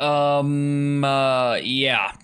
Yeah.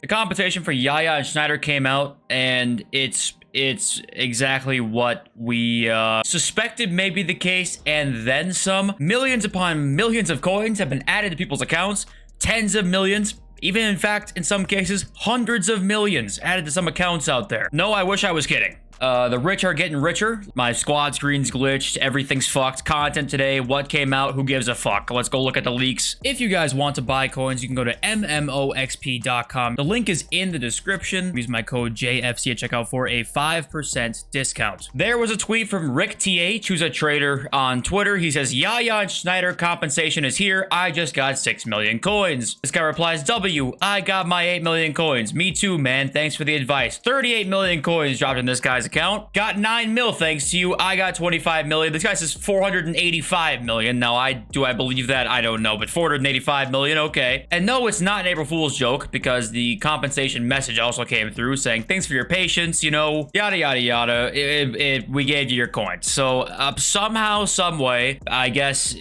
The compensation for Yaya and Schneider came out, and it's exactly what we suspected may be the case, and then some. Millions upon millions of coins have been added to people's accounts. Tens of millions. Even, in fact, in some cases, hundreds of millions added to some accounts out there. No, I wish I was kidding. The rich are getting richer. My squad screen's glitched. Everything's fucked. Content today. What came out? Who gives a fuck? Let's go look at the leaks. If you guys want to buy coins, you can go to mmoxp.com. The link is in the description. Use my code JFC at checkout for a 5% discount. There was a tweet from Rick TH, who's a trader on Twitter. He says, Yaya and Schneider compensation is here. I just got 6 million coins. This guy replies, W, I got my 8 million coins. Me too, man. Thanks for the advice. 38 million coins dropped in this guy's account. Got 9 mil thanks to you. I got 25 million. This guy says 485 million. Now, do I believe that? I don't know, but 485 million, okay. And no, it's not an April Fool's joke, because the compensation message also came through saying, thanks for your patience, you know, yada, yada, yada. We gave you your coins. So somehow, some way, I guess,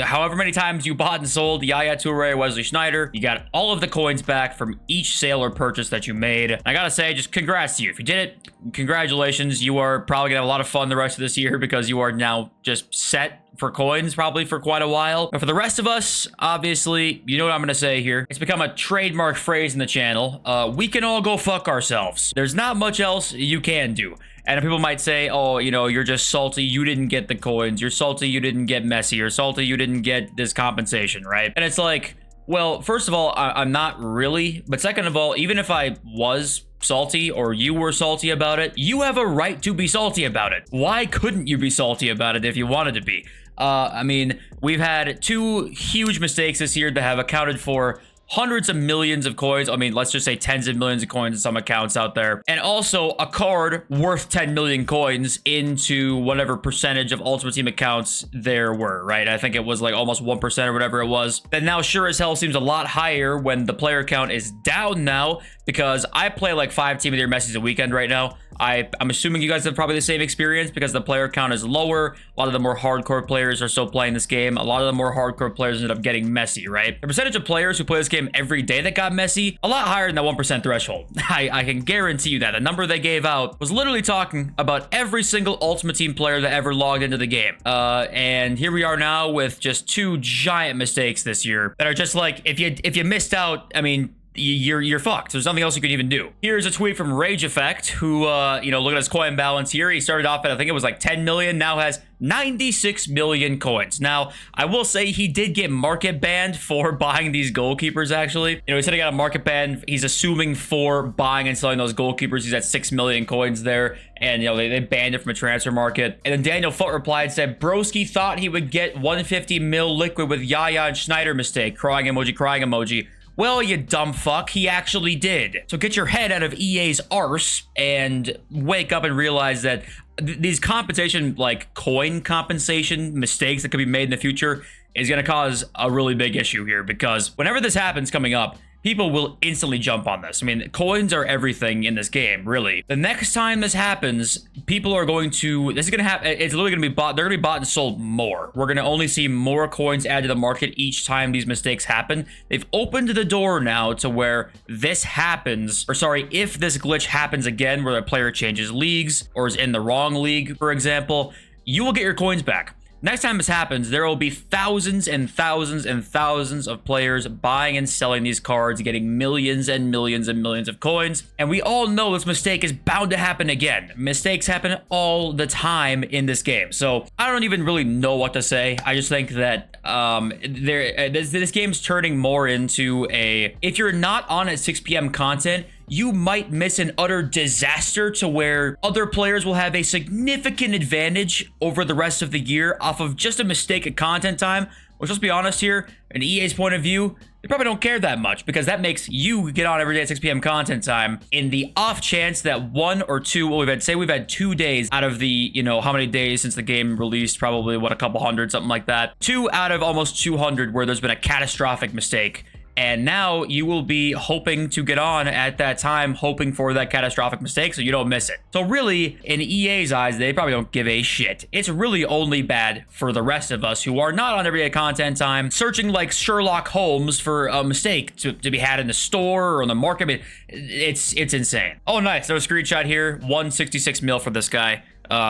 however many times you bought and sold Yaya Toure, Wesley Schneider, you got all of the coins back from each sale or purchase that you made. I gotta say, just congrats to you. If you did it, congratulations. You are probably gonna have a lot of fun the rest of this year, because you are now just set for coins probably for quite a while. But for the rest of us, obviously, you know what I'm gonna say here. It's become a trademark phrase in the channel. We can all go fuck ourselves. There's not much else you can do. And people might say, oh, you know, you're just salty you didn't get the coins. You're salty you didn't get Messi. You're salty you didn't get this compensation, right? And it's like, well, first of all, I'm not really. But second of all, even if I was salty or you were salty about it, you have a right to be salty about it. Why couldn't you be salty about it if you wanted to be? I mean, we've had 2 huge mistakes this year that have accounted for hundreds of millions of coins. I mean, let's just say tens of millions of coins in some accounts out there. And also a card worth 10 million coins into whatever percentage of Ultimate Team accounts there were, right? I think it was like almost 1% or whatever it was. That now sure as hell seems a lot higher when the player count is down now, because I play like 5 Team of the Year Messis a weekend right now. I'm assuming you guys have probably the same experience, because the player count is lower. A lot of the more hardcore players are still playing this game. A lot of the more hardcore players ended up getting Messi, right? The percentage of players who play this game every day that got Messi, a lot higher than that 1% threshold. I can guarantee you that. The number they gave out was literally talking about every single Ultimate Team player that ever logged into the game. And here we are now with just 2 giant mistakes this year that are just like, if you missed out, I mean, you're fucked. There's nothing else you can even do. Here's a tweet from Rage Effect, who, you know, look at his coin balance here. He started off at, I think it was like 10 million, now has 96 million coins. Now, I will say he did get market banned for buying these goalkeepers, actually. You know, he said he got a market ban. He's assuming for buying and selling those goalkeepers. He's at 6 million coins there. And, you know, they banned it from a transfer market. And then Daniel Foote replied and said, Broski thought he would get 150 mil liquid with Yaya and Schneider mistake. Crying emoji, crying emoji. Well, you dumb fuck, he actually did. So get your head out of EA's arse and wake up and realize that these compensation, like coin compensation mistakes that could be made in the future is going to cause a really big issue here, because whenever this happens coming up, people will instantly jump on this. I mean, coins are everything in this game, really. The next time this happens, people are going to, this is going to happen, it's literally going to be bought, they're going to be bought and sold more. We're going to only see more coins added to the market each time these mistakes happen. They've opened the door now to where this happens, or sorry, if this glitch happens again, where a player changes leagues or is in the wrong league, for example, you will get your coins back. Next time this happens, there will be thousands and thousands and thousands of players buying and selling these cards, getting millions and millions and millions of coins. And we all know this mistake is bound to happen again. Mistakes happen all the time in this game. So I don't even really know what to say. I just think that this game's turning more into a, if you're not on at 6 p.m. content, you might miss an utter disaster to where other players will have a significant advantage over the rest of the year off of just a mistake at content time. Which, let's be honest here, in EA's point of view, they probably don't care that much, because that makes you get on every day at 6 p.m. content time in the off chance that 1 or 2, well, we've had 2 days out of the, you know, how many days since the game released, probably, what, a couple hundred, something like that. 2 out of almost 200 where there's been a catastrophic mistake. and now you will be hoping to get on at that time, hoping for that catastrophic mistake so you don't miss it. So really, in EA's eyes, they probably don't give a shit. It's really only bad for the rest of us who are not on everyday content time, searching like Sherlock Holmes for a mistake to be had in the store or on the market. I mean, it's insane. Oh, nice. There's a screenshot here. 166 mil for this guy.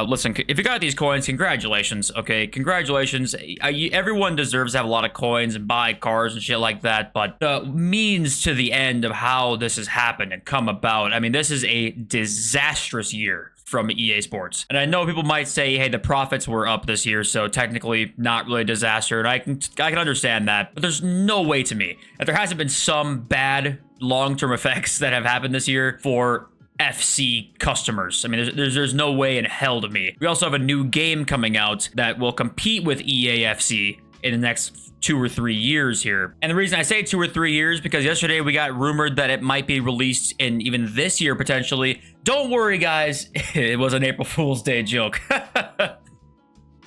Listen, if you got these coins, congratulations, okay? Congratulations. Everyone deserves to have a lot of coins and buy cars and shit like that, but the means to the end of how this has happened and come about, I mean, this is a disastrous year from EA Sports. And I know people might say, hey, the profits were up this year, so technically not really a disaster, and I can understand that, but there's no way to me that there hasn't been some bad long-term effects that have happened this year for FC customers. I mean, there's no way in hell to me. We also have a new game coming out that will compete with eafc in the next 2 or 3 years here. And the reason I say 2 or 3 years, because yesterday we got rumored that it might be released in even this year potentially. Don't worry, guys. It was an April Fool's Day joke.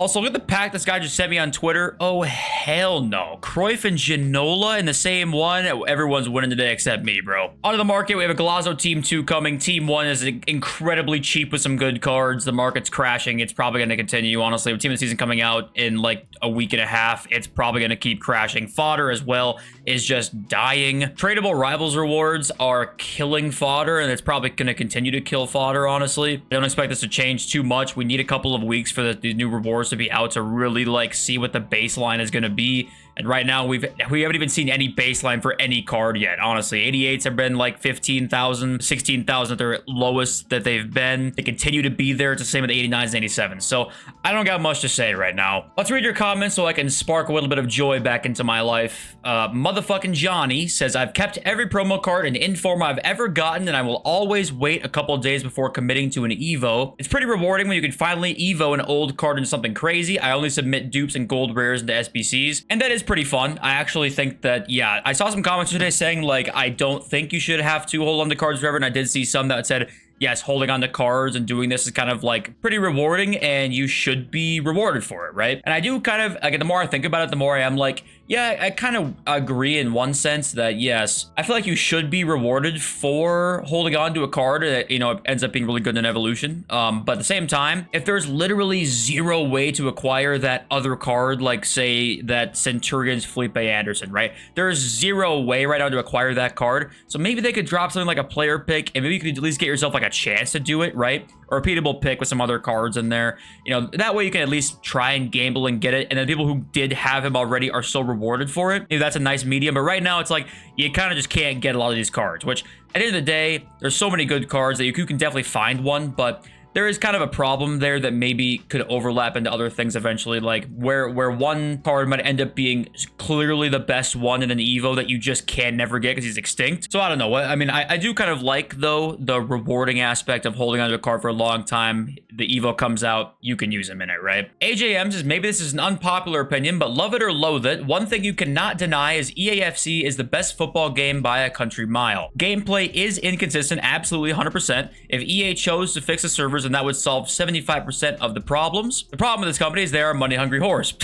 Also, look at the pack this guy just sent me on Twitter. Oh, hell no. Cruyff and Ginola in the same one. Everyone's winning today except me, bro. Onto the market, we have a Galazzo Team 2 coming. Team 1 is incredibly cheap with some good cards. The market's crashing. It's probably going to continue, honestly. With Team of the Season coming out in like a week and a half, it's probably going to keep crashing. Fodder as well is just dying. Tradable Rivals rewards are killing fodder, and it's probably going to continue to kill fodder, honestly. I don't expect this to change too much. We need a couple of weeks for the new rewards to be out to really like see what the baseline is going to be. And right now we haven't even seen any baseline for any card yet, honestly. 88s have been like 15,000, 16,000 at their lowest that they've been. They continue to be there. It's the same with 89s and 87s. So I don't got much to say right now. Let's read your comments so I can spark a little bit of joy back into my life. Motherfucking Johnny says, I've kept every promo card and inform I've ever gotten, and I will always wait a couple of days before committing to an Evo. It's pretty rewarding when you can finally Evo an old card into something crazy. I only submit dupes and gold rares into SBCs, and that is pretty fun. I actually think that, yeah, I saw some comments today saying like, I don't think you should have to hold on to cards forever, and I did see some that said, yes, holding on to cards and doing this is kind of like pretty rewarding, and you should be rewarded for it, right? And I do kind of, like, the more I think about it, the more I am like, yeah, I kind of agree in one sense that, yes, I feel like you should be rewarded for holding on to a card that, you know, ends up being really good in evolution. But at the same time, if there's literally zero way to acquire that other card, like say that Centurion's Felipe Anderson, right? There's zero way right now to acquire that card. So maybe they could drop something like a player pick, and maybe you could at least get yourself like a chance to do it, right? A repeatable pick with some other cards in there. You know, that way you can at least try and gamble and get it. And then people who did have him already are still rewarded for it. Maybe that's a nice medium. But right now it's like you kind of just can't get a lot of these cards, which at the end of the day, there's so many good cards that you can definitely find one, but there is kind of a problem there that maybe could overlap into other things eventually, like where one card might end up being clearly the best one in an Evo that you just can never get because he's extinct. So I don't know. I mean, I do kind of like, though, the rewarding aspect of holding onto a card for a long time. The Evo comes out, you can use him in it, right? AJM says, maybe this is an unpopular opinion, but love it or loathe it, one thing you cannot deny is eafc is the best football game by a country mile. Gameplay is inconsistent, absolutely 100%. If EA chose to fix the servers, and that would solve 75% of the problems. The problem with this company is they are money-hungry whores.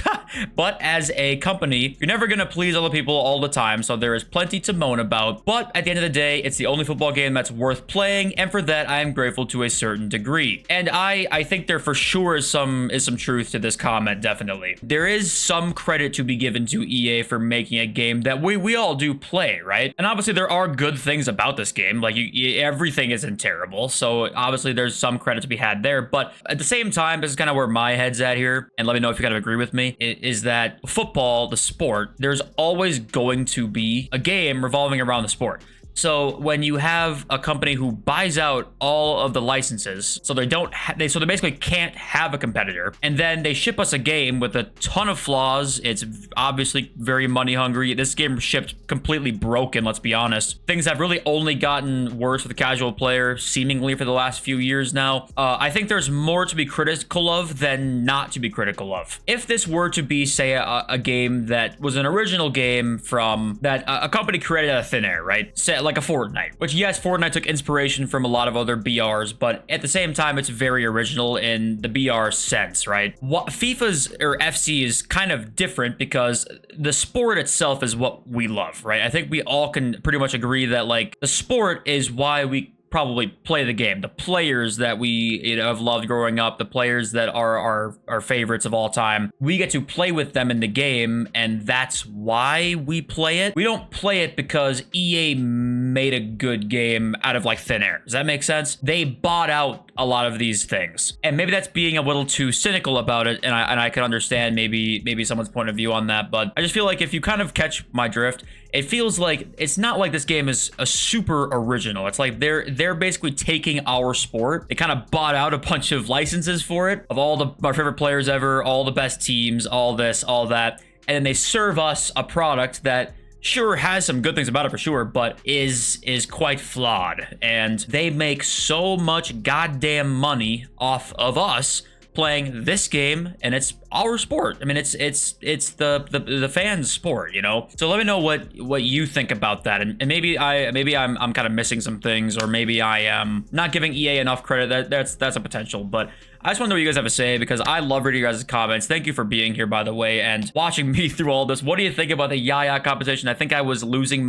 But as a company, you're never going to please other people all the time, so there is plenty to moan about. But at the end of the day, it's the only football game that's worth playing, and for that, I am grateful to a certain degree. And I think there for sure is some truth to this comment, definitely. There is some credit to be given to EA for making a game that we all do play, right? And obviously, there are good things about this game. Like, everything isn't terrible, so obviously, there's some credit to be had there. But at the same time, this is kind of where my head's at here, and let me know if you kind of agree with me, is that football, the sport, there's always going to be a game revolving around the sport. So when you have a company who buys out all of the licenses, so they basically can't have a competitor, and then they ship us a game with a ton of flaws. It's obviously very money hungry. This game shipped completely broken, let's be honest. Things have really only gotten worse for the casual player, seemingly for the last few years now. I think there's more to be critical of than not to be critical of. If this were to be, say, a game that was an original game from that a company created out of thin air, right? Say, like a Fortnite, which yes, Fortnite took inspiration from a lot of other BRs, but at the same time, it's very original in the BR sense, right? What FIFA's or FC is kind of different because the sport itself is what we love, right? I think we all can pretty much agree that like the sport is why we probably play the game. The players that we have loved growing up, the players that are our favorites of all time, we get to play with them in the game, and that's why we play it. We don't play it because EA made a good game out of like thin air. Does that make sense? They bought out a lot of these things, and maybe that's being a little too cynical about it, and I can understand maybe someone's point of view on that, but I just feel like if you kind of catch my drift, it feels like it's not like this game is a super original. It's like they're basically taking our sport. They kind of bought out a bunch of licenses for it of all our favorite players ever, all the best teams, all this, all that, and then they serve us a product that sure has some good things about it for sure, but is quite flawed. And they make so much goddamn money off of us playing this game, and it's our sport. I mean, it's the fans' sport, you know. So let me know what you think about that, and maybe I'm kind of missing some things, or maybe I am not giving EA enough credit. That's a potential, but I just want to know what you guys have to say because I love reading your guys' comments. Thank you for being here, by the way, and watching me through all this. What do you think about the Yaya competition? I think I was losing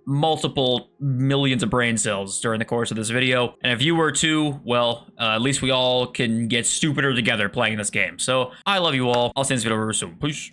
multiple millions of brain cells during the course of this video, and if you were too, well, at least we all can get stupider together playing this game. So I love you all. I'll see you in this video over soon. Peace.